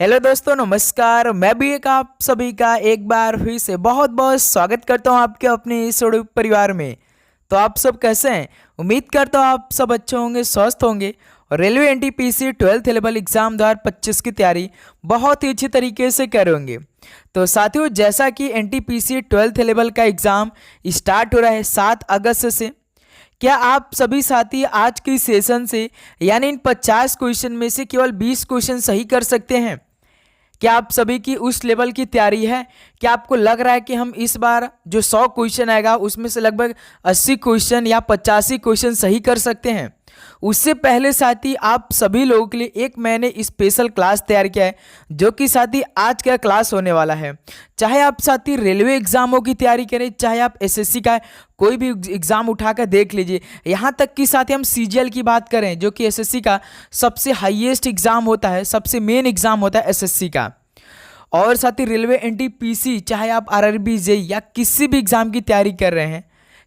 Hello दोस्तों, नमस्कार। मैं भी एक आप सभी का एक बार फिर से बहुत बहुत स्वागत करता हूं आपके अपने इस यूट्यूब परिवार में। तो आप सब कैसे हैं? उम्मीद करता हूं आप सब अच्छे होंगे, स्वस्थ होंगे और railway NTPC 12th level exam 2025 की तैयारी बहुत ही अच्छी तरीके से कर होंगे। तो साथियों, जैसा कि एनटीपीसी 12th लेवल का एग्ज़ाम स्टार्ट हो रहा है 7 अगस्त से, क्या आप सभी साथी आज के सेशन से यानी इन 50 क्वेश्चन में से केवल 20 क्वेश्चन सही कर सकते हैं? क्या आप सभी की उस लेवल की तैयारी है? क्या आपको लग रहा है कि हम इस बार जो 100 क्वेश्चन आएगा उसमें से लगभग 80 क्वेश्चन या 85 क्वेश्चन सही कर सकते हैं? उससे पहले साथी, आप सभी लोगों के लिए एक मैंने स्पेशल क्लास तैयार किया है, जो कि साथी आज का क्लास होने वाला है। चाहे आप साथी रेलवे एग्जामों की तैयारी करें, चाहे आप एसएससी का कोई भी एग्जाम उठाकर देख लीजिए, यहाँ तक कि साथी हम सीजीएल की बात करें, जो कि एसएससी का सबसे हाईएस्ट एग्जाम होता है, सबसे मेन एग्जाम होता है एसएससी का। और साथ ही रेलवे एनटीपीसी, चाहे आप आरआरबी जेई या किसी भी एग्जाम की तैयारी कर रहे हैं,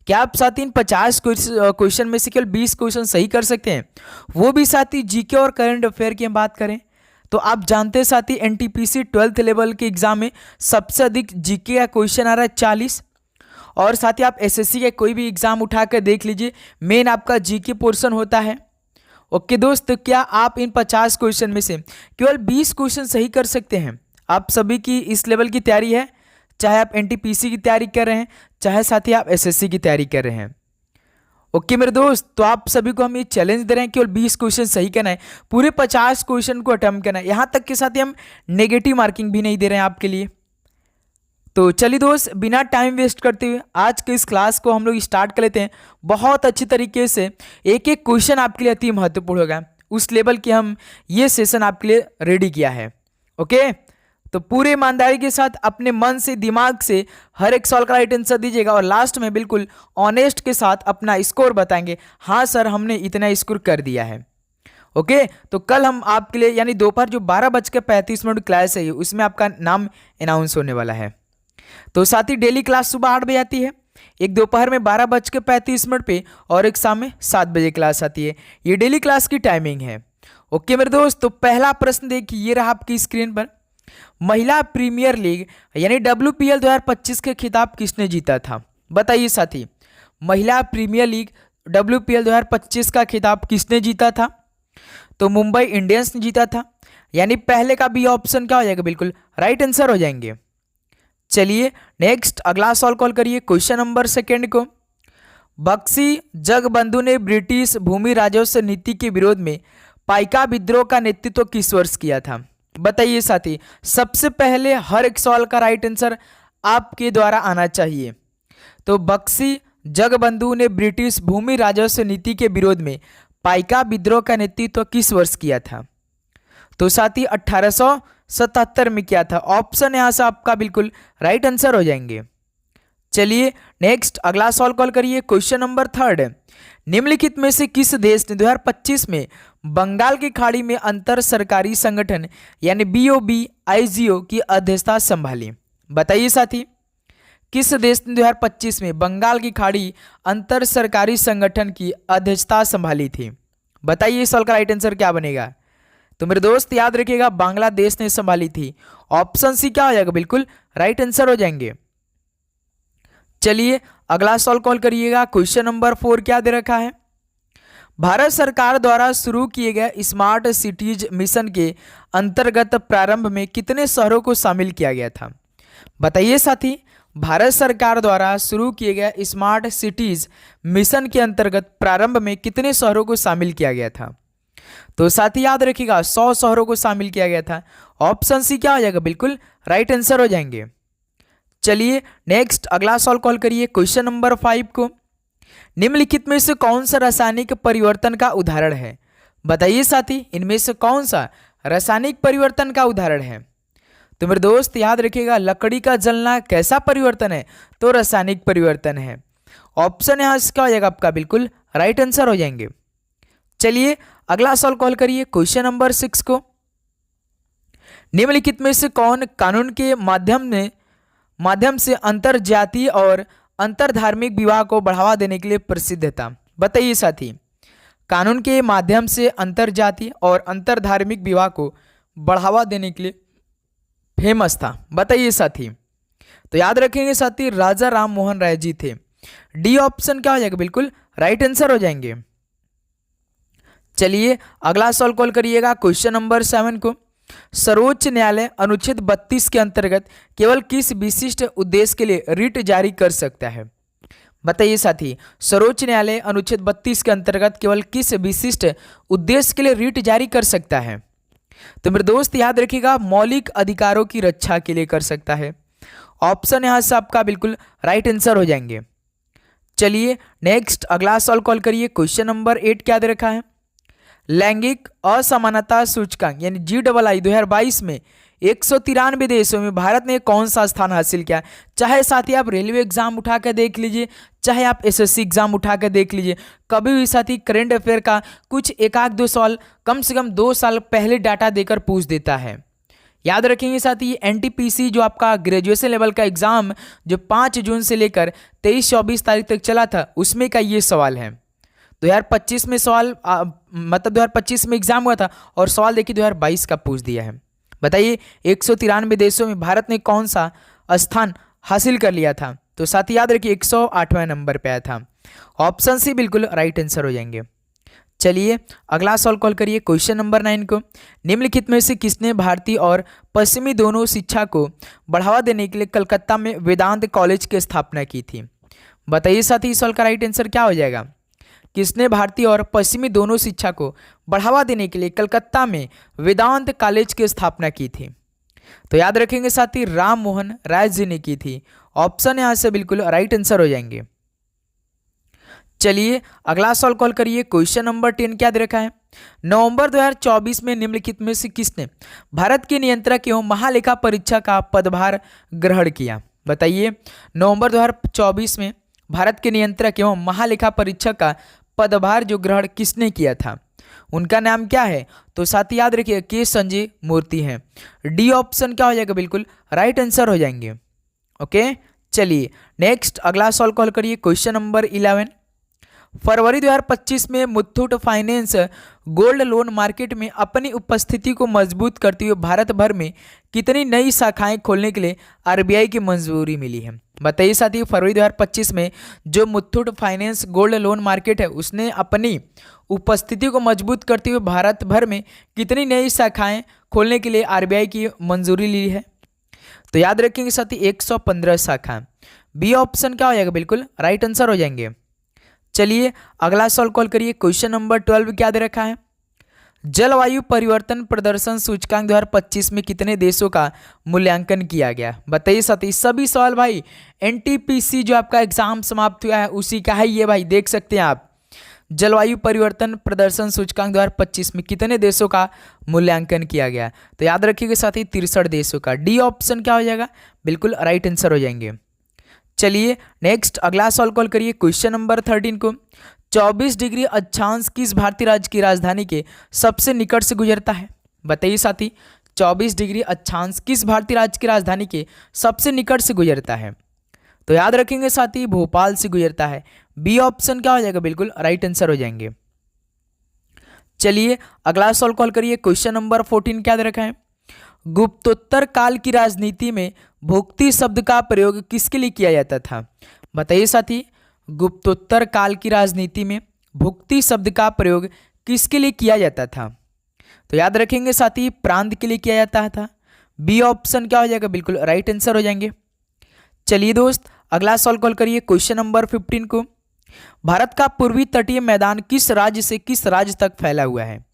क्या आप साथी इन 50 क्वेश्चन में से केवल 20 क्वेश्चन सही कर सकते हैं? वो भी साथी जीके और करंट अफेयर की हम बात करें तो आप जानते हैं साथी, एनटीपीसी 12th लेवल के एग्जाम में सबसे अधिक जीके का क्वेश्चन आ रहा है 40। और साथ ही आप एसएससी के कोई भी एग्जाम उठाकर देख लीजिए, मेन आपका जीके पोर्शन होता है। ओके दोस्त, तो क्या आप इन 50 क्वेश्चन में से केवल 20 क्वेश्चन सही कर सकते हैं? आप सभी की इस लेवल की तैयारी है, चाहे आप एनटीपीसी की तैयारी कर रहे हैं, चाहे साथ ही आप एसएससी की तैयारी कर रहे हैं। ओके मेरे दोस्त, तो आप सभी को हम ये चैलेंज दे रहे हैं, केवल 20 क्वेश्चन सही करना है, पूरे 50 क्वेश्चन को अटेम्प्ट करना है। यहाँ तक के साथ ही हम नेगेटिव मार्किंग भी नहीं दे रहे हैं आपके लिए। तो चलिए दोस्त, बिना टाइम वेस्ट करते हुए आज के इस क्लास को हम लोग स्टार्ट कर लेते हैं। बहुत अच्छी तरीके से एक एक क्वेश्चन आपके लिए अति महत्वपूर्ण होगा, उस लेवल के हम ये सेशन आपके लिए रेडी किया है। ओके, तो पूरे ईमानदारी के साथ अपने मन से, दिमाग से हर एक सवाल का राइट आंसर दीजिएगा और लास्ट में बिल्कुल ऑनेस्ट के साथ अपना स्कोर बताएंगे, हाँ सर हमने इतना स्कोर कर दिया है। ओके, तो कल हम आपके लिए यानी दोपहर जो 12:35 क्लास है, उसमें आपका नाम अनाउंस होने वाला है। तो साथ ही डेली क्लास सुबह 8 बजे आती है, एक दोपहर में 12:35 पे और एक शाम में 7 बजे क्लास आती है। ये डेली क्लास की टाइमिंग है। ओके मेरे दोस्त, तो पहला प्रश्न देखिए, ये रहा आपकी स्क्रीन पर। महिला प्रीमियर लीग यानी WPL 2025 के खिताब किसने जीता था? बताइए साथी, महिला प्रीमियर लीग WPL 2025 का खिताब किसने जीता था? तो मुंबई इंडियंस ने जीता था, यानी पहले का बी ऑप्शन क्या हो जाएगा, बिल्कुल राइट आंसर हो जाएंगे। चलिए नेक्स्ट अगला सवाल कॉल करिए, क्वेश्चन नंबर 2 को। बक्सी जगबंधु ने ब्रिटिश भूमि राजस्व नीति के विरोध में पाइका विद्रोह का नेतृत्व किस वर्ष किया था? बताइए साथी, सबसे पहले हर एक सवाल का राइट आंसर आपके द्वारा आना चाहिए। तो बक्सी जगबंधु ने ब्रिटिश भूमि राजस्व नीति के विरोध में पाइका विद्रोह का नेतृत्व किस वर्ष किया था? तो साथी 1877 में किया था। ऑप्शन यहां से आपका बिल्कुल राइट आंसर हो जाएंगे। चलिए नेक्स्ट अगला सवाल कॉल करिए, क्वेश्चन नंबर 3। निम्नलिखित में से किस देश ने 2025 में बंगाल की खाड़ी में अंतर सरकारी संगठन यानी BOBIGO की अध्यक्षता संभाली? बताइए साथी, किस देश ने 2025 में बंगाल की खाड़ी अंतर सरकारी संगठन की अध्यक्षता संभाली थी? बताइए इस सवाल का राइट आंसर क्या बनेगा? तो मेरे दोस्त याद रखिएगा, बांग्लादेश ने संभाली थी। ऑप्शन सी क्या हो जाएगा, बिल्कुल राइट आंसर हो जाएंगे। चलिए अगला सवाल कॉल करिएगा, क्वेश्चन नंबर 4 क्या दे रखा है? भारत सरकार द्वारा शुरू किए गए स्मार्ट सिटीज मिशन के अंतर्गत प्रारंभ में कितने शहरों को शामिल किया गया था? बताइए साथी, भारत सरकार द्वारा शुरू किए गए स्मार्ट सिटीज मिशन के अंतर्गत प्रारंभ में कितने शहरों को शामिल किया गया था? तो साथी याद रखिएगा, 100 शहरों को शामिल किया गया था। ऑप्शन सी क्या हो जाएगा, बिल्कुल राइट आंसर हो जाएंगे। चलिए नेक्स्ट अगला सवाल कॉल करिए, क्वेश्चन नंबर 5 को। निम्नलिखित में से कौन सा रासायनिक परिवर्तन का उदाहरण है? बताइए साथी, इनमें से कौन सा रासायनिक परिवर्तन का उदाहरण है? तो मेरे दोस्त याद रखिएगा, लकड़ी का जलना कैसा परिवर्तन है? तो रासायनिक परिवर्तन है। ऑप्शन यहां से क्या हो जाएगा आपका, बिल्कुल राइट आंसर हो जाएंगे। चलिए अगला सवाल कॉल करिए, क्वेश्चन नंबर 6 को। निम्नलिखित में से कौन कानून के माध्यम से अंतर जातीय और अंतर धार्मिक विवाह को बढ़ावा देने के लिए प्रसिद्ध था? बताइए साथी, कानून के माध्यम से अंतर जातीय और अंतर धार्मिक विवाह को बढ़ावा देने के लिए फेमस था? बताइए साथी। तो याद रखेंगे साथी, राजा राम मोहन राय जी थे। डी ऑप्शन क्या हो जाएगा? बिल्कुल राइट आंसर हो जाएंगे। चलिए अगला सवाल कॉल करिएगा, क्वेश्चन नंबर 7 को। सर्वोच्च न्यायालय अनुच्छेद 32 के अंतर्गत केवल किस विशिष्ट उद्देश्य के लिए रिट जारी कर सकता है? बताइए साथी, सर्वोच्च न्यायालय अनुच्छेद 32 के अंतर्गत केवल किस विशिष्ट उद्देश्य के लिए रिट जारी कर सकता है? तो मेरे दोस्त याद रखिएगा, मौलिक अधिकारों की रक्षा के लिए कर सकता है। ऑप्शन यहां से आपका बिल्कुल राइट आंसर हो जाएंगे। चलिए नेक्स्ट अगला सवाल कॉल करिए, क्वेश्चन नंबर 8 क्या दे रखा है? लैंगिक असमानता सूचकांक यानी GII 2022 में 193 देशों में भारत ने कौन सा स्थान हासिल किया? चाहे साथी आप रेलवे एग्जाम उठा कर देख लीजिए, चाहे आप SSC एग्जाम उठा कर देख लीजिए, कभी भी साथी करंट अफेयर का कुछ एक आध दो सवाल कम से कम 2 साल पहले डाटा देकर पूछ देता है। याद रखेंगे साथी, NTPC जो आपका ग्रेजुएशन लेवल का एग्जाम जो 5 जून से लेकर 23-24 तारीख तक चला था, उसमें का ये सवाल है। 2025 में सवाल मतलब 2025 में एग्जाम हुआ था और सवाल देखिए 2022 का पूछ दिया है। बताइए 193 देशों में भारत ने कौन सा स्थान हासिल कर लिया था? तो साथ ही याद रखिए 108वें नंबर पे आया था। ऑप्शन सी बिल्कुल राइट आंसर हो जाएंगे। चलिए अगला सवाल कॉल करिए, क्वेश्चन नंबर 9 को। निम्नलिखित में से किसने भारतीय और पश्चिमी दोनों शिक्षा को बढ़ावा देने के लिए कलकत्ता में वेदांत कॉलेज की स्थापना की थी? बताइए साथी, इस सवाल का राइट आंसर क्या हो जाएगा? किसने भारतीय और पश्चिमी दोनों शिक्षा को बढ़ावा देने के लिए कलकत्ता में वेदांत कॉलेज की स्थापना की थी? तो याद रखेंगे साथी, राम मोहन राय जी ने की थी। ऑप्शन यहां से बिल्कुल राइट आंसर हो जाएंगे। चलिए अगला सवाल कॉल करिए, क्वेश्चन नंबर 10 क्या दे रखा है? नवंबर 2024 में निम्नलिखित में से किसने भारत के नियंत्रक एवं महालेखा परीक्षक का पदभार ग्रहण किया? बताइए नवंबर 2024 में भारत के नियंत्रक एवं महालेखा परीक्षक का पदभार जो ग्रहण किसने किया था? उनका नाम क्या है? तो साथ ही याद रखिए के संजय मूर्ति हैं। डी ऑप्शन क्या हो जाएगा? बिल्कुल राइट आंसर हो जाएंगे। ओके चलिए नेक्स्ट अगला सवाल कॉल करिए, क्वेश्चन नंबर 11। फरवरी 2025 में Muthoot finance gold loan market में अपनी उपस्थिति को मजबूत करते हुए भारत भर में कितनी नई शाखाएं खोलने के लिए RBI की मंजूरी मिली है? बताइए साथी, फरवरी 2025 में जो Muthoot finance gold loan market है उसने अपनी उपस्थिति को मजबूत करते हुए भारत भर में कितनी नई शाखाएं खोलने के लिए RBI की मंजूरी ली है? तो याद रखेंगे साथी 115 शाखा। बी ऑप्शन क्या हो जाएगा? बिल्कुल राइट आंसर हो जाएंगे। चलिए अगला सवाल कॉल करिए, क्वेश्चन नंबर 12 क्या दे रखा है? जलवायु परिवर्तन प्रदर्शन सूचकांक 2025 में कितने देशों का मूल्यांकन किया गया? बताइए साथी, सभी सवाल भाई NTPC जो आपका एग्जाम समाप्त हुआ है उसी का है ये भाई, देख सकते हैं आप। जलवायु परिवर्तन प्रदर्शन सूचकांक 2025 में कितने देशों का मूल्यांकन किया गया? तो याद रखिएगा साथी 63 देशों का। डी ऑप्शन क्या हो जाएगा? बिल्कुल राइट आंसर हो जाएंगे। चलिए नेक्स्ट अगला सवाल कॉल करिए, क्वेश्चन नंबर 13 को। 24 डिग्री अक्षांश किस भारतीय राज्य की राजधानी के सबसे निकट से गुजरता है? बताइए साथी 24 डिग्री अक्षांश किस भारतीय राज्य की राजधानी के सबसे निकट से गुजरता है? तो याद रखेंगे साथी भोपाल से गुजरता है। बी ऑप्शन क्या हो जाएगा? बिल्कुल राइट आंसर हो जाएंगे। चलिए अगला सवाल कॉल करिए, क्वेश्चन नंबर 14 क्या दे रखा है? गुप्तोत्तर काल की राजनीति में भुक्ति शब्द का प्रयोग किसके लिए किया जाता था? बताइए साथी गुप्तोत्तर काल की राजनीति में भुक्ति शब्द का प्रयोग किसके लिए किया जाता था? तो याद रखेंगे साथी प्रांत के लिए किया जाता था। बी ऑप्शन क्या हो जाएगा? बिल्कुल राइट आंसर हो जाएंगे। चलिए दोस्त अगला सवाल कॉल करिए, क्वेश्चन नंबर 15 को। भारत का पूर्वी तटीय मैदान किस राज्य से किस राज्य तक फैला हुआ है?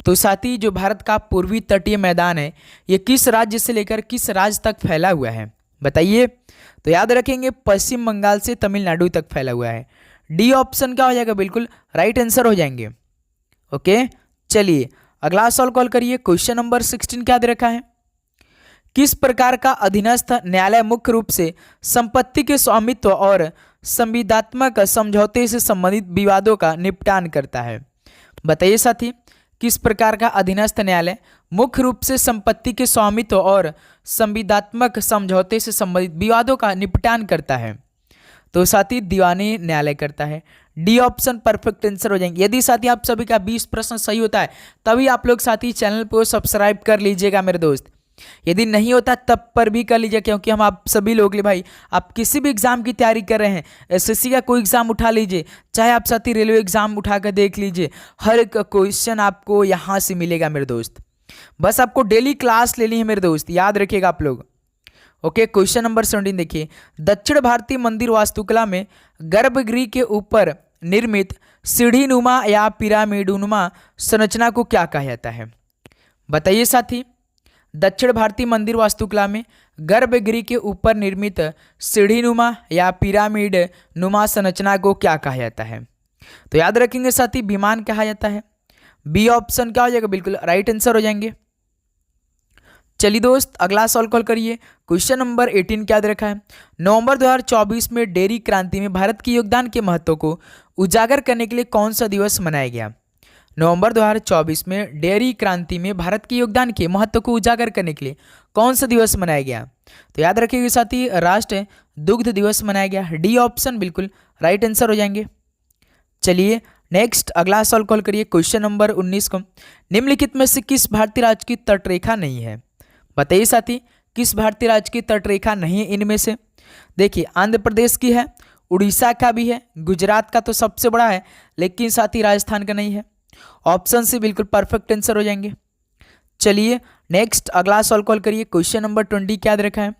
तो साथी जो भारत का पूर्वी तटीय मैदान है ये किस राज्य से लेकर किस राज्य तक फैला हुआ है? बताइए। तो याद रखेंगे पश्चिम बंगाल से तमिलनाडु तक फैला हुआ है। डी ऑप्शन क्या हो जाएगा? बिल्कुल राइट आंसर हो जाएंगे। ओके चलिए अगला सवाल कॉल करिए, क्वेश्चन नंबर 16 क्या दे रखा है? किस प्रकार का अधीनस्थ न्यायालय मुख्य रूप से संपत्ति के स्वामित्व और संविदात्मक समझौते से संबंधित विवादों का निपटान करता है? बताइए साथी किस प्रकार का अधीनस्थ न्यायालय मुख्य रूप से संपत्ति के स्वामित्व और संविदात्मक समझौते से संबंधित विवादों का निपटान करता है? तो साथी दीवानी न्यायालय करता है। डी ऑप्शन परफेक्ट आंसर हो जाएंगे। यदि साथी आप सभी का 20 प्रश्न सही होता है तभी आप लोग साथी चैनल को सब्सक्राइब कर लीजिएगा मेरे दोस्त। यदि नहीं होता तब पर भी कर लीजिए, क्योंकि हम आप सभी लोग ले भाई, आप किसी भी एग्जाम की तैयारी कर रहे हैं, एसएससी का कोई एग्जाम उठा लीजिए, चाहे आप साथी रेलवे एग्जाम उठा कर देख लीजिए, हर एक क्वेश्चन आपको यहाँ से मिलेगा मेरे दोस्त। बस आपको डेली क्लास लेनी है मेरे दोस्त, याद रखिएगा आप लोग। ओके, क्वेश्चन नंबर 17 देखिए, दक्षिण भारतीय मंदिर वास्तुकला में गर्भगृह के ऊपर निर्मित सीढ़ी नुमा या पिरामिडनुमा संरचना को क्या कहा जाता है? बताइए साथी, दक्षिण भारतीय मंदिर वास्तुकला में गर्भगृह के ऊपर निर्मित सीढ़ी नुमा या पिरामिड नुमा संरचना को क्या कहा जाता है? तो याद रखेंगे साथी, विमान कहा जाता है। बी ऑप्शन क्या हो जाएगा? बिल्कुल राइट आंसर हो जाएंगे। चलिए दोस्त, अगला सवाल कॉल करिए। क्वेश्चन नंबर 18 क्या दे रखा है? नवंबर 2024 में डेयरी क्रांति में भारत के योगदान के महत्व को उजागर करने के लिए कौन सा दिवस मनाया गया? नवंबर 2024 में डेयरी क्रांति में भारत के योगदान के महत्व को उजागर करने के लिए कौन सा दिवस मनाया गया? तो याद रखिएगा साथी, राष्ट्रीय दुग्ध दिवस मनाया गया। डी ऑप्शन बिल्कुल राइट आंसर हो जाएंगे। चलिए नेक्स्ट अगला सवाल कॉल करिए। क्वेश्चन नंबर 19 को, निम्नलिखित में से किस भारतीय राज्य की तटरेखा नहीं है? बताइए साथी, किस भारतीय राज्य की तटरेखा नहीं है इनमें से? देखिए, आंध्र प्रदेश की है, उड़ीसा का भी है, गुजरात का तो सबसे बड़ा है, लेकिन साथ ही राजस्थान का नहीं है। ऑप्शन सी बिल्कुल परफेक्ट आंसर हो जाएंगे। चलिए नेक्स्ट अगला सवाल कॉल करिए। क्वेश्चन नंबर 20 क्या रखा है?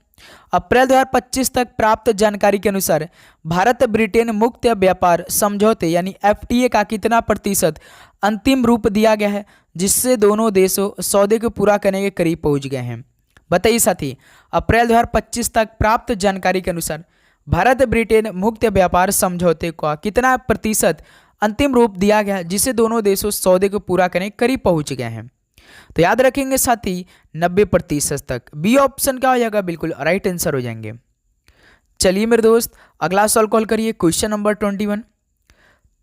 अप्रैल 2025 तक प्राप्त जानकारी के अनुसार भारत ब्रिटेन मुक्त व्यापार समझौते यानी एफटीए का कितना प्रतिशत अंतिम रूप दिया गया है, जिससे दोनों देशों सौदे को पूरा करने के करीब पहुंच गए हैं? बताइए साथी, अप्रैल 2025 तक प्राप्त जानकारी के अनुसार भारत ब्रिटेन मुक्त व्यापार समझौते का कितना प्रतिशत अंतिम रूप दिया गया, जिसे दोनों देशों सौदे को पूरा करने के करीब पहुंच गए हैं? तो याद रखेंगे साथी 90% तक। बी ऑप्शन क्या हो जाएगा? बिल्कुल राइट आंसर हो जाएंगे। चलिए मेरे दोस्त, अगला सवाल कॉल करिए। क्वेश्चन नंबर 21,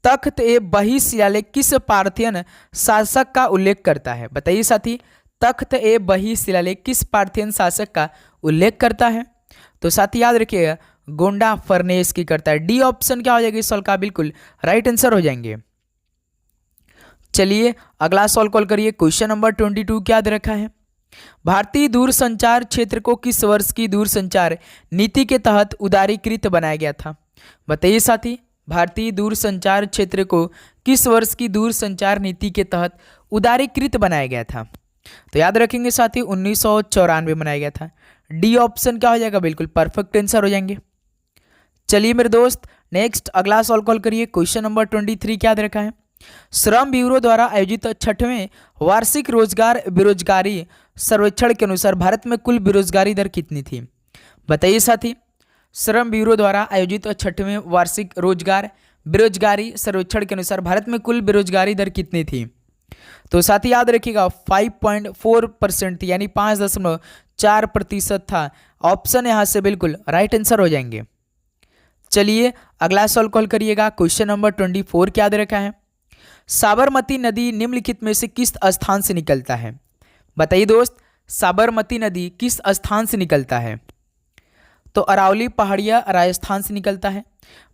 तख्त ए बही शिलालेख किस पार्थियन शासक का उल्लेख करता है? बताइए साथी, तख्त ए बही शिलालेख किस पार्थियन शासक का उल्लेख करता है? तो साथी याद रखिएगा, गोंडा फर्नेस की करता है। डी ऑप्शन क्या हो जाएगा इस सवाल का? बिल्कुल राइट आंसर हो जाएंगे। चलिए अगला सवाल कॉल करिए। क्वेश्चन नंबर 22 क्या दे रखा है? भारतीय दूरसंचार क्षेत्र को किस वर्ष की दूरसंचार नीति के तहत उदारीकृत बनाया गया था? बताइए साथी, भारतीय दूरसंचार क्षेत्र को किस वर्ष की दूरसंचार नीति के तहत उदारीकृत बनाया गया था? तो याद रखेंगे साथी 1994 बनाया गया था। डी ऑप्शन क्या हो जाएगा? बिल्कुल परफेक्ट आंसर हो जाएंगे। चलिए मेरे दोस्त, नेक्स्ट अगला सवाल कॉल करिए। क्वेश्चन नंबर 23 क्या दे रखा है? श्रम ब्यूरो द्वारा आयोजित 6वें वार्षिक रोजगार बेरोजगारी सर्वेक्षण के अनुसार भारत में कुल बेरोजगारी दर कितनी थी? बताइए साथी, श्रम ब्यूरो द्वारा आयोजित 6वें वार्षिक रोजगार बेरोजगारी सर्वेक्षण के अनुसार भारत में कुल बेरोजगारी दर कितनी थी? तो साथी याद रखिएगा 5.4% थी, यानी 5.4% था। ऑप्शन यहाँ से बिल्कुल राइट आंसर हो जाएंगे। चलिए अगला सवाल कॉल करिएगा। क्वेश्चन नंबर 24 क्या दे रखा है? साबरमती नदी निम्नलिखित में से किस स्थान से निकलता है? बताइए दोस्त, साबरमती नदी किस स्थान से निकलता है? तो अरावली पहाड़िया राजस्थान से निकलता है।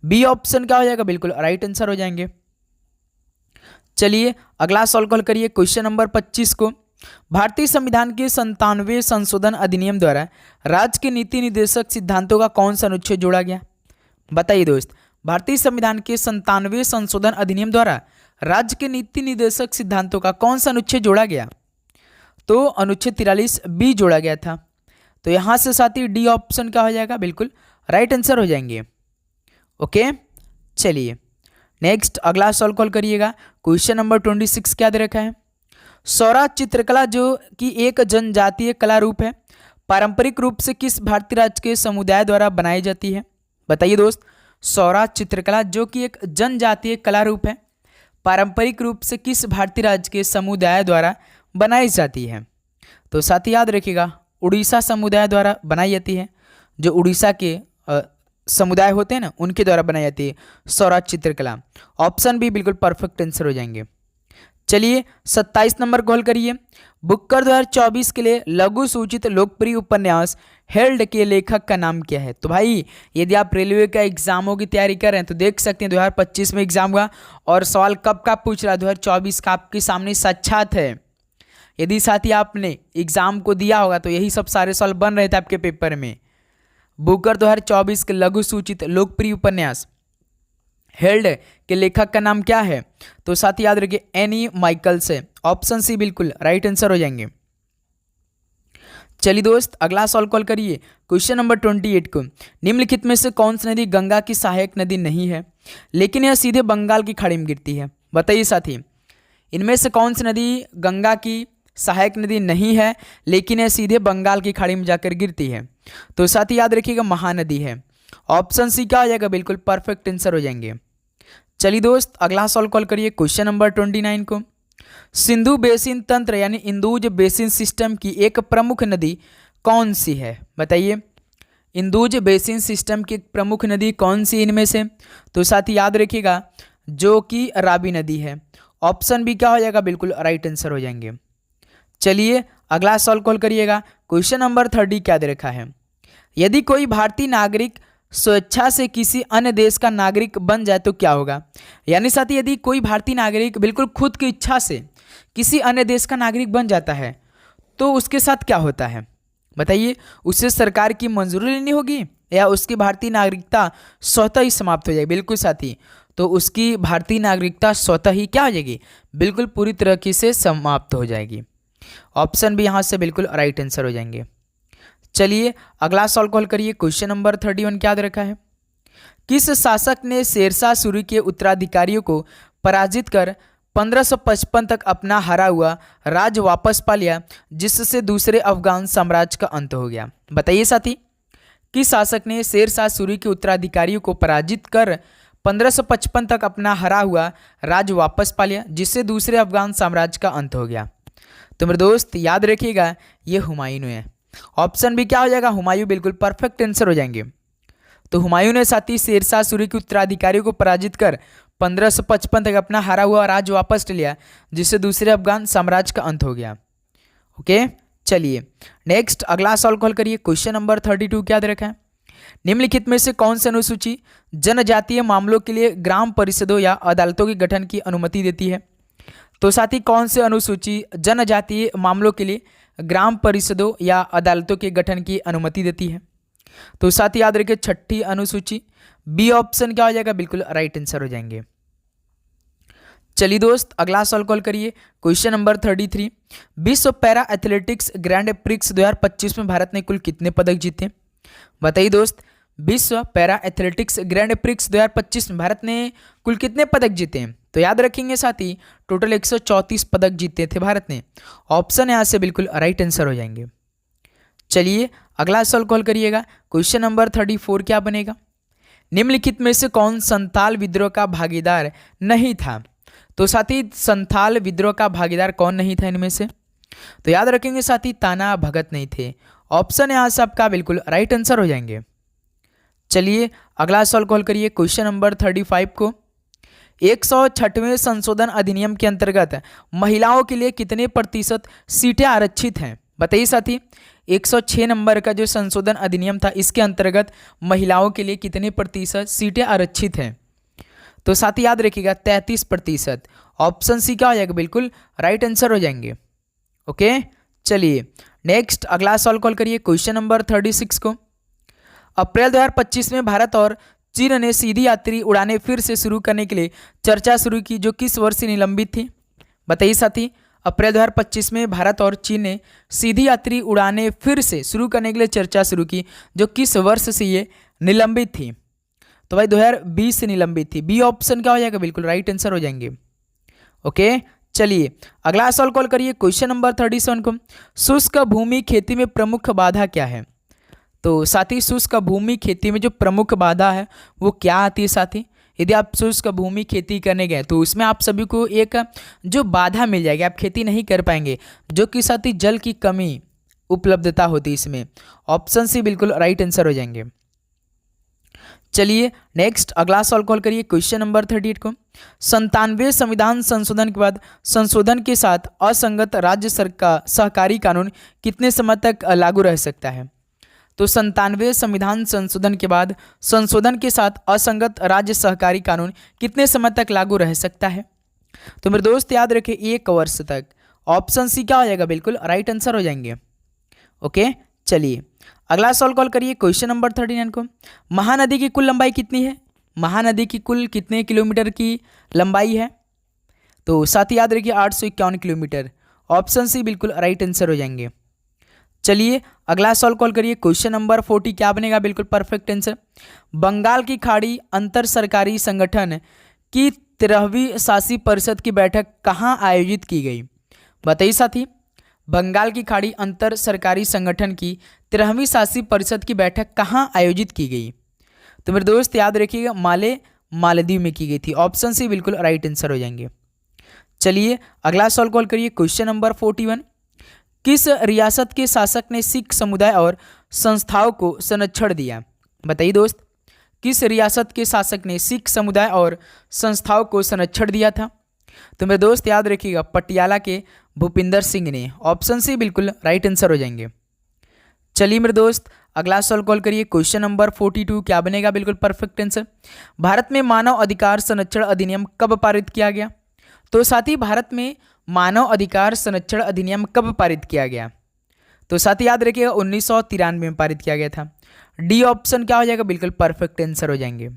बी ऑप्शन क्या हो जाएगा? बिल्कुल राइट आंसर हो जाएंगे। चलिए अगला सवाल कॉल करिए। क्वेश्चन नंबर 25 को, भारतीय संविधान के 97वें संशोधन अधिनियम द्वारा राज्य के नीति निर्देशक सिद्धांतों का कौन सा अनुच्छेद जोड़ा गया? बताइए दोस्त, भारतीय संविधान के 97वें संशोधन अधिनियम द्वारा राज्य के नीति निर्देशक सिद्धांतों का कौन सा अनुच्छेद जोड़ा गया? तो अनुच्छेद 43 बी जोड़ा गया था। तो यहां से साथी डी ऑप्शन क्या हो जाएगा? बिल्कुल राइट आंसर हो जाएंगे। ओके, चलिए नेक्स्ट अगला सवाल कॉल करिएगा। क्वेश्चन नंबर 26 क्या दे रखा है? सौरा चित्रकला जो कि एक जनजातीय कला रूप है, पारंपरिक रूप से किस भारतीय राज्य के समुदाय द्वारा बनाई जाती है? बताइए दोस्त, सौरा चित्रकला जो कि एक जनजातीय कला रूप है, पारंपरिक रूप से किस भारतीय राज्य के समुदाय द्वारा बनाई जाती है? तो साथी याद रखिएगा उड़ीसा समुदाय द्वारा बनाई जाती है। जो उड़ीसा के समुदाय होते हैं ना, उनके द्वारा बनाई जाती है सौरा चित्रकला। ऑप्शन भी बिल्कुल परफेक्ट आंसर हो जाएंगे। चलिए 27 नंबर कॉल करिए। बुक्कर 2024 के लिए लघु सूचित लोकप्रिय उपन्यास हेल्ड के लेखक का नाम क्या है? तो भाई यदि आप रेलवे का एग्जामों की तैयारी कर रहे हैं तो देख सकते हैं 2025 में एग्जाम हुआ और सवाल कब का पूछ रहा है, 2024 का आपके सामने साक्षात है। यदि साथी आपने एग्जाम को दिया होगा तो यही सब सारे सवाल बन रहे थे आपके पेपर में। बुकर 2024 के लघु सूचित लोकप्रिय उपन्यास हेल्ड के लेखक का नाम क्या है? तो साथ याद रखिए एनी माइकल्स है। ऑप्शन सी बिल्कुल राइट आंसर हो जाएंगे। चलिए दोस्त अगला सवाल कॉल करिए। क्वेश्चन नंबर 28 को, निम्नलिखित में से कौन सी नदी गंगा की सहायक नदी नहीं है लेकिन यह सीधे बंगाल की खाड़ी में गिरती है? बताइए साथी, इनमें से कौन सी नदी गंगा की सहायक नदी नहीं है लेकिन यह सीधे बंगाल की खाड़ी में जाकर गिरती है? तो साथ ही याद रखिएगा महानदी है। ऑप्शन सी क्या हो जाएगा? बिल्कुल परफेक्ट आंसर हो जाएंगे। चलिए दोस्त अगला सवाल कॉल करिए। क्वेश्चन नंबर 29 को, सिंधु बेसिन तंत्र यानी इंदुज बेसिन सिस्टम की एक प्रमुख नदी कौन सी है? बताइए, इंदुज बेसिन सिस्टम की एक प्रमुख नदी कौन सी इनमें से? तो साथ ही याद रखिएगा जो कि रावी नदी है। ऑप्शन बी क्या हो जाएगा? बिल्कुल राइट आंसर हो जाएंगे। चलिए अगला सवाल कॉल करिएगा। क्वेश्चन नंबर 30 क्या दे रखा है? यदि कोई भारतीय नागरिक स्वेच्छा से किसी अन्य देश का नागरिक बन जाए तो क्या होगा? यानी साथी यदि कोई भारतीय नागरिक बिल्कुल खुद की इच्छा से किसी अन्य देश का नागरिक बन जाता है तो उसके साथ क्या होता है? बताइए, उसे सरकार की मंजूरी लेनी होगी या उसकी भारतीय नागरिकता स्वतः ही समाप्त हो जाएगी? बिल्कुल साथी, तो उसकी भारतीय नागरिकता स्वतः ही क्या हो जाएगी? बिल्कुल पूरी तरीके से समाप्त हो जाएगी। ऑप्शन भी यहाँ से बिल्कुल राइट आंसर हो जाएंगे। चलिए अगला सवाल कॉल करिए। क्वेश्चन नंबर 31 क्या दे रखा है? किस शासक ने शेरशाह सूरी के उत्तराधिकारियों को पराजित कर 1555 तक अपना हारा हुआ राज्य वापस पा लिया जिससे दूसरे अफगान साम्राज्य का अंत हो गया? बताइए साथी, किस शासक ने शेरशाह सूरी के उत्तराधिकारियों को पराजित कर 1555 तक अपना हरा हुआ राज्य वापस पा लिया जिससे दूसरे अफगान साम्राज्य का अंत हो गया? तो मेरे दोस्त याद रखिएगा ये हुमायूं है। ऑप्शन भी क्या हो जाएगा? हुमायूं बिल्कुल परफेक्ट आंसर हो जाएंगे। तो हुमायूं ने साथी शेरशाह सूरी के उत्तराधिकारियों को पराजित कर 1555 तक अपना हारा हुआ राज्य वापस ले लिया जिससे दूसरे अफगान साम्राज्य का अंत हो गया। ओके, चलिए नेक्स्ट अगला सवाल कॉल करिए। क्वेश्चन नंबर 32 क्या दे रखा है? निम्नलिखित में से कौन सी अनुसूची जनजातीय मामलों के लिए ग्राम परिषदों या अदालतों के गठन की अनुमति देती है? तो साथ ही कौन से अनुसूची जनजातीय मामलों के लिए ग्राम परिषदों या अदालतों के गठन की अनुमति देती है? तो साथ ही याद रखिए छठी अनुसूची। बी ऑप्शन क्या हो जाएगा? बिल्कुल राइट आंसर हो जाएंगे। चलिए दोस्त अगला सवाल कॉल करिए। क्वेश्चन नंबर 33, विश्व पैरा एथलेटिक्स ग्रैंड प्रिक्स 2025 में भारत ने कुल कितने पदक जीते? बताइए दोस्त, विश्व पैरा एथलेटिक्स ग्रैंड प्रिक्स 2025 में भारत ने कुल कितने पदक जीते हैं? तो याद रखेंगे साथी टोटल 134 पदक जीते थे भारत ने। ऑप्शन यहाँ से बिल्कुल राइट आंसर हो जाएंगे। चलिए अगला सवाल कॉल करिएगा। क्वेश्चन नंबर 34 क्या बनेगा? निम्नलिखित में से कौन संथाल विद्रोह का भागीदार नहीं था? तो साथी संथाल विद्रोह का भागीदार कौन नहीं था इनमें से? तो याद रखेंगे साथी ताना भगत नहीं थे। ऑप्शन यहाँ से आपका बिल्कुल राइट आंसर हो जाएंगे। चलिए अगला सवाल कॉल करिए। क्वेश्चन नंबर 35 को, 106वें संशोधन अधिनियम के अंतर्गत महिलाओं के लिए कितने प्रतिशत सीटें आरक्षित हैं? बताइए साथी, 106 नंबर का जो संशोधन अधिनियम था इसके अंतर्गत महिलाओं के लिए कितने प्रतिशत सीटें आरक्षित हैं? तो साथी याद रखिएगा 33%। ऑप्शन सी क्या हो जाएगा? बिल्कुल राइट आंसर हो जाएंगे। ओके, चलिए नेक्स्ट अगला सवाल कॉल करिए। क्वेश्चन नंबर 36 को, अप्रैल 2025 में भारत और चीन ने सीधी यात्री उड़ानें फिर से शुरू करने के लिए चर्चा शुरू की जो किस वर्ष से निलंबित थी? बताइए साथी, अप्रैल 2025 में भारत और चीन ने सीधी यात्री उड़ानें फिर से शुरू करने के लिए चर्चा शुरू की जो किस वर्ष से ये निलंबित थी? तो भाई 2020 से निलंबित थी। बी ऑप्शन क्या हो जाएगा? बिल्कुल राइट आंसर हो जाएंगे। ओके, चलिए अगला सवाल कॉल करिए। क्वेश्चन नंबर 37 को, शुष्क भूमि खेती में प्रमुख बाधा क्या है? तो साथी शुष्क भूमि खेती में जो प्रमुख बाधा है वो क्या आती है साथी? यदि आप शुष्क भूमि खेती करने गए तो उसमें आप सभी को एक जो बाधा मिल जाएगी, आप खेती नहीं कर पाएंगे जो कि साथी जल की कमी उपलब्धता होती है इसमें। ऑप्शन सी बिल्कुल राइट आंसर हो जाएंगे। चलिए नेक्स्ट अगला सवाल कॉल करिए क्वेश्चन नंबर 38 को। 97वें संविधान संशोधन के बाद संशोधन के साथ असंगत राज्य सरकार सहकारी कानून कितने समय तक लागू रह सकता है? तो 97वें संविधान संशोधन के बाद संशोधन के साथ असंगत राज्य सहकारी कानून कितने समय तक लागू रह सकता है? तो मेरे दोस्त याद रखें 1 वर्ष तक। ऑप्शन सी क्या हो जाएगा? बिल्कुल राइट आंसर हो जाएंगे। ओके चलिए अगला सवाल कॉल करिए क्वेश्चन नंबर 39 को। महानदी की कुल लंबाई कितनी है? महानदी की कुल कितने किलोमीटर की लंबाई है? तो साथ ही याद रखिए 851 किलोमीटर। ऑप्शन सी बिल्कुल राइट आंसर हो जाएंगे। चलिए अगला सवाल कॉल करिए क्वेश्चन नंबर 40 क्या बनेगा? बिल्कुल परफेक्ट आंसर। बंगाल की खाड़ी अंतर सरकारी संगठन की 13वीं शासी परिषद की बैठक कहाँ आयोजित की गई? बताइए साथी। बंगाल की खाड़ी अंतर सरकारी संगठन की 13वीं शासी परिषद की बैठक कहाँ आयोजित की गई? तो मेरे दोस्त याद रखिएगा मालदीव में की गई थी। ऑप्शन सी बिल्कुल राइट आंसर हो जाएंगे। चलिए अगला सवाल कॉल करिए क्वेश्चन नंबर 41। किस रियासत के शासक ने सिख समुदाय और संस्थाओं को संरक्षण दिया? बताइए दोस्त, किस रियासत के शासक ने सिख समुदाय और संस्थाओं को संरक्षण दिया था? तो मेरे दोस्त याद रखिएगा पटियाला के भूपिंदर सिंह ने। ऑप्शन सी बिल्कुल राइट आंसर हो जाएंगे। चलिए मेरे दोस्त अगला सवाल कॉल करिए क्वेश्चन नंबर 42 क्या बनेगा? बिल्कुल परफेक्ट आंसर। भारत में मानव अधिकार संरक्षण अधिनियम कब पारित किया गया? तो साथ ही भारत में मानव अधिकार संरक्षण अधिनियम कब पारित किया गया? तो साथ ही याद रखिएगा 1993 में पारित किया गया था। डी ऑप्शन क्या हो जाएगा? बिल्कुल परफेक्ट आंसर हो जाएंगे।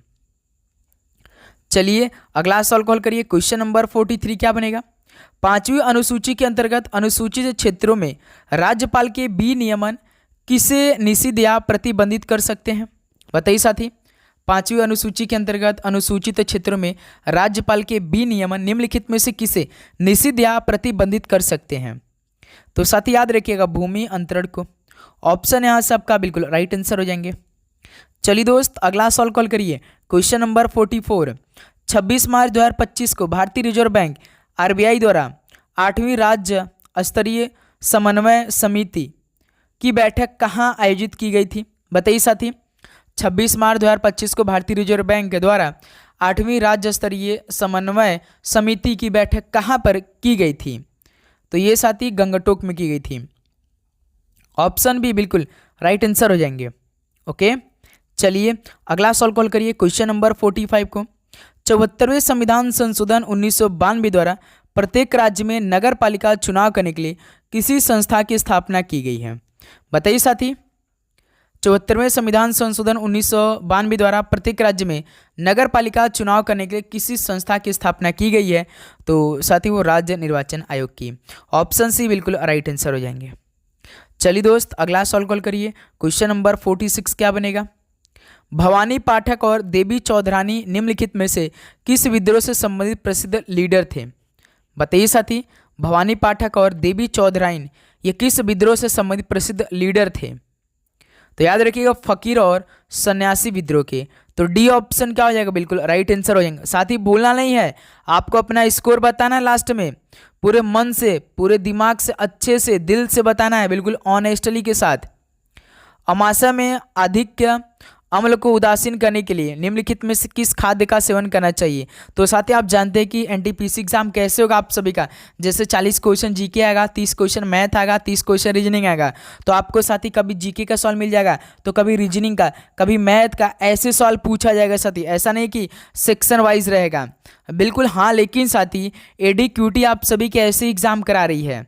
चलिए अगला सवाल कॉल करिए क्वेश्चन नंबर 43 क्या बनेगा? 5वीं अनुसूची के अंतर्गत अनुसूचित क्षेत्रों में राज्यपाल के विनियमन किसे निषिद्ध या प्रतिबंधित कर सकते हैं? बताइए साथी। 5वीं अनुसूची के अंतर्गत अनुसूचित क्षेत्रों में राज्यपाल के विनियमन निम्नलिखित में से किसे निषिद्ध या प्रतिबंधित कर सकते हैं? तो साथी याद रखिएगा भूमि अंतरण को। ऑप्शन यहाँ से आपका बिल्कुल राइट आंसर हो जाएंगे। चलिए दोस्त अगला सवाल कॉल करिए क्वेश्चन नंबर 44। 26 मार्च 2025 को भारतीय रिजर्व बैंक आरबीआई द्वारा 8वीं राज्य स्तरीय समन्वय समिति की बैठक कहाँ आयोजित की गई थी? बताइए साथी। 26 मार्च 2025 को भारतीय रिजर्व बैंक के द्वारा 8वीं राज्य स्तरीय समन्वय समिति की बैठक कहाँ पर की गई थी? तो ये साथी गंगटोक में की गई थी। ऑप्शन भी बिल्कुल राइट आंसर हो जाएंगे। ओके चलिए अगला सवाल कॉल करिए क्वेश्चन नंबर 45 को। 74वें संविधान संशोधन 1992 द्वारा प्रत्येक राज्य में नगर पालिका चुनाव करने के लिए किसी संस्था की स्थापना की गई है? बताइए साथी। 74वें संविधान संशोधन 1992 द्वारा प्रत्येक राज्य में नगर पालिका चुनाव करने के लिए किसी संस्था की स्थापना की गई है? तो साथी वो राज्य निर्वाचन आयोग की। ऑप्शन सी बिल्कुल राइट आंसर हो जाएंगे। चलिए दोस्त अगला सवाल कॉल करिए क्वेश्चन नंबर 46 क्या बनेगा? भवानी पाठक और देवी चौधरानी निम्नलिखित में से किस विद्रोह से संबंधित प्रसिद्ध लीडर थे? बताइए साथी। भवानी पाठक और देवी चौधरानी ये किस विद्रोह से संबंधित प्रसिद्ध लीडर थे? तो याद रखिएगा फकीर और सन्यासी विद्रोह के। तो डी ऑप्शन क्या हो जाएगा? बिल्कुल राइट आंसर हो जाएगा। साथ ही भूलना नहीं है, आपको अपना स्कोर बताना है लास्ट में, पूरे मन से पूरे दिमाग से अच्छे से दिल से बताना है, बिल्कुल ऑनेस्टली के साथ। अमाशय में आधिक्य अम्ल को उदासीन करने के लिए निम्नलिखित में से किस खाद्य का सेवन करना चाहिए? तो साथ ही आप जानते हैं कि एनटीपीसी एग्जाम कैसे होगा आप सभी का, जैसे 40 क्वेश्चन जीके आएगा, 30 क्वेश्चन मैथ आएगा, 30 क्वेश्चन रीजनिंग आएगा। तो आपको साथ ही कभी जीके का सवाल मिल जाएगा, तो कभी रीजनिंग का, कभी मैथ का, ऐसे सवाल पूछा जाएगा साथी। ऐसा नहीं कि सेक्शन वाइज रहेगा, बिल्कुल हाँ। लेकिन साथी एडीक्यूटी आप सभी के ऐसे एग्जाम करा रही है,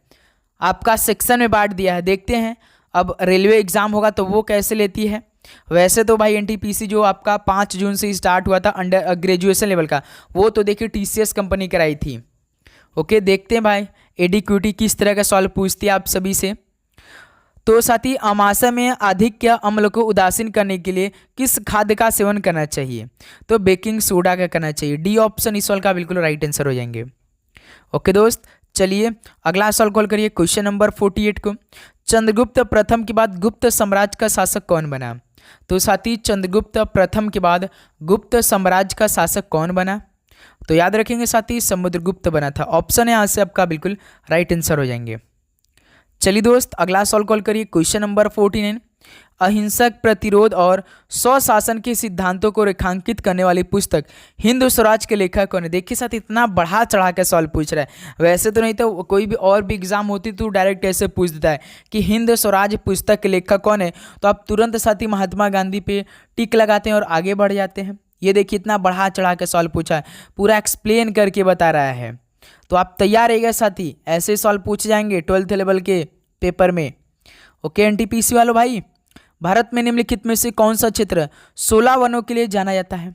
आपका सेक्शन में बांट दिया है। देखते हैं अब रेलवे एग्जाम होगा तो वो कैसे लेती है। वैसे तो भाई एनटीपीसी जो आपका 5 जून से स्टार्ट हुआ था अंडर ग्रेजुएशन लेवल का, वो तो देखिए टीसीएस कंपनी कराई थी। ओके देखते हैं भाई एडीक्यूटी किस तरह का सवाल पूछती है आप सभी से। तो साथ ही अमाशय में आधिक्य अम्ल को उदासीन करने के लिए किस खाद्य का सेवन करना चाहिए? तो बेकिंग सोडा का करना चाहिए। डी ऑप्शन इस सवाल का बिल्कुल राइट आंसर हो जाएंगे। ओके दोस्त चलिए अगला सवाल कॉल करिए क्वेश्चन नंबर 48 को। चंद्रगुप्त प्रथम के बाद गुप्त साम्राज्य का शासक कौन बना? तो साथी चंद्रगुप्त प्रथम के बाद गुप्त साम्राज्य का शासक कौन बना? तो याद रखेंगे साथी समुद्रगुप्त बना था। ऑप्शन यहाँ से आपका बिल्कुल राइट आंसर हो जाएंगे। चलिए दोस्त अगला सवाल कॉल करिए क्वेश्चन नंबर 49। अहिंसक प्रतिरोध और स्वशासन के सिद्धांतों को रेखांकित करने वाली पुस्तक हिंद स्वराज के लेखक कौन है। देखिए साथ इतना बढ़ा चढ़ा के सवाल पूछ रहा है, वैसे तो नहीं तो कोई भी और भी एग्जाम होती तो डायरेक्ट ऐसे पूछ देता है कि हिंद स्वराज पुस्तक के लेखक कौन है, तो आप तुरंत साथी महात्मा गांधी पे टिक लगाते हैं और आगे बढ़ जाते हैं। ये देखिए इतना बढ़ा चढ़ा के सवाल पूछा है, पूरा एक्सप्लेन करके बता रहा है। तो आप तैयार रहिएगा साथी, ऐसे सवाल पूछे जाएंगे 12th लेवल के पेपर में। ओके एनटीपीसी वालों भाई, भारत में निम्नलिखित में से कौन सा क्षेत्र 16 वनों के लिए जाना जाता है।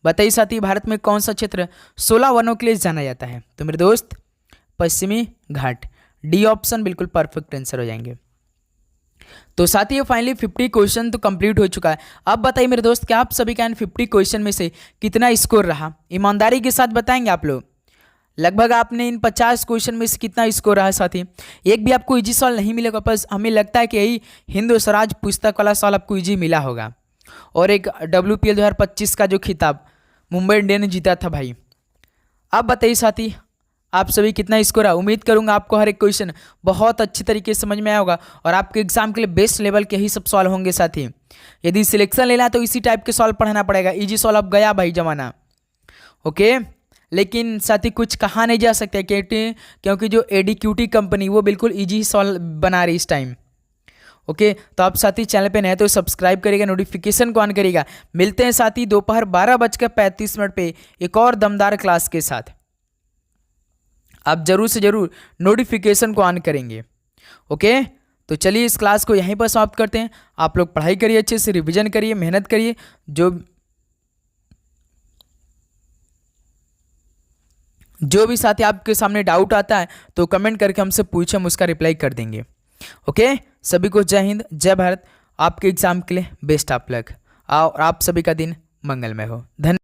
बताइए साथी, भारत में कौन सा क्षेत्र 16 वनों के लिए जाना जाता है। तो मेरे दोस्त पश्चिमी घाट, डी ऑप्शन बिल्कुल परफेक्ट आंसर हो जाएंगे। तो साथी फाइनली 50 क्वेश्चन तो कंप्लीट हो चुका है। अब बताइए मेरे दोस्त, क्या आप सभी का इन 50 क्वेश्चन में से कितना स्कोर रहा, ईमानदारी के साथ बताएंगे आप लोग। लगभग आपने इन 50 क्वेश्चन में से कितना स्कोर रहा साथी। एक भी आपको इजी सवाल नहीं मिलेगा, बस हमें लगता है कि यही हिंद स्वराज पुस्तक वाला सवाल आपको इजी मिला होगा। और एक WPL 2025 का जो खिताब मुंबई इंडियन ने जीता था भाई। अब बताइए साथी, आप सभी कितना स्कोर है। उम्मीद करूंगा आपको हर एक क्वेश्चन बहुत अच्छी तरीके से समझ में आया होगा और आपके एग्जाम के लिए बेस्ट लेवल के ही सब सवाल होंगे साथी। यदि सिलेक्शन लेना है तो इसी टाइप के सवाल पढ़ना पड़ेगा, इजी सवाल अब गया भाई जमाना। ओके, लेकिन साथी कुछ कहा नहीं जा सकता क्योंकि जो ADQT कंपनी वो बिल्कुल इजी सवाल बना रही इस टाइम। ओके, तो आप साथी चैनल पे नए तो सब्सक्राइब करिएगा, नोटिफिकेशन को ऑन करिएगा। मिलते हैं साथी दोपहर 12:35 पे एक और दमदार क्लास के साथ। आप जरूर से जरूर नोटिफिकेशन को ऑन करेंगे। ओके, तो चलिए इस क्लास को यहीं पर समाप्त करते हैं। आप लोग पढ़ाई करिए, अच्छे से रिवीजन करिए, मेहनत करिए। जो भी साथी आपके सामने डाउट आता है तो कमेंट करके हमसे पूछे, हम उसका रिप्लाई कर देंगे। ओके, सभी को जय हिंद, जय भारत। आपके एग्जाम के लिए बेस्ट ऑफ लक और आप सभी का दिन मंगलमय हो। धन्यवाद।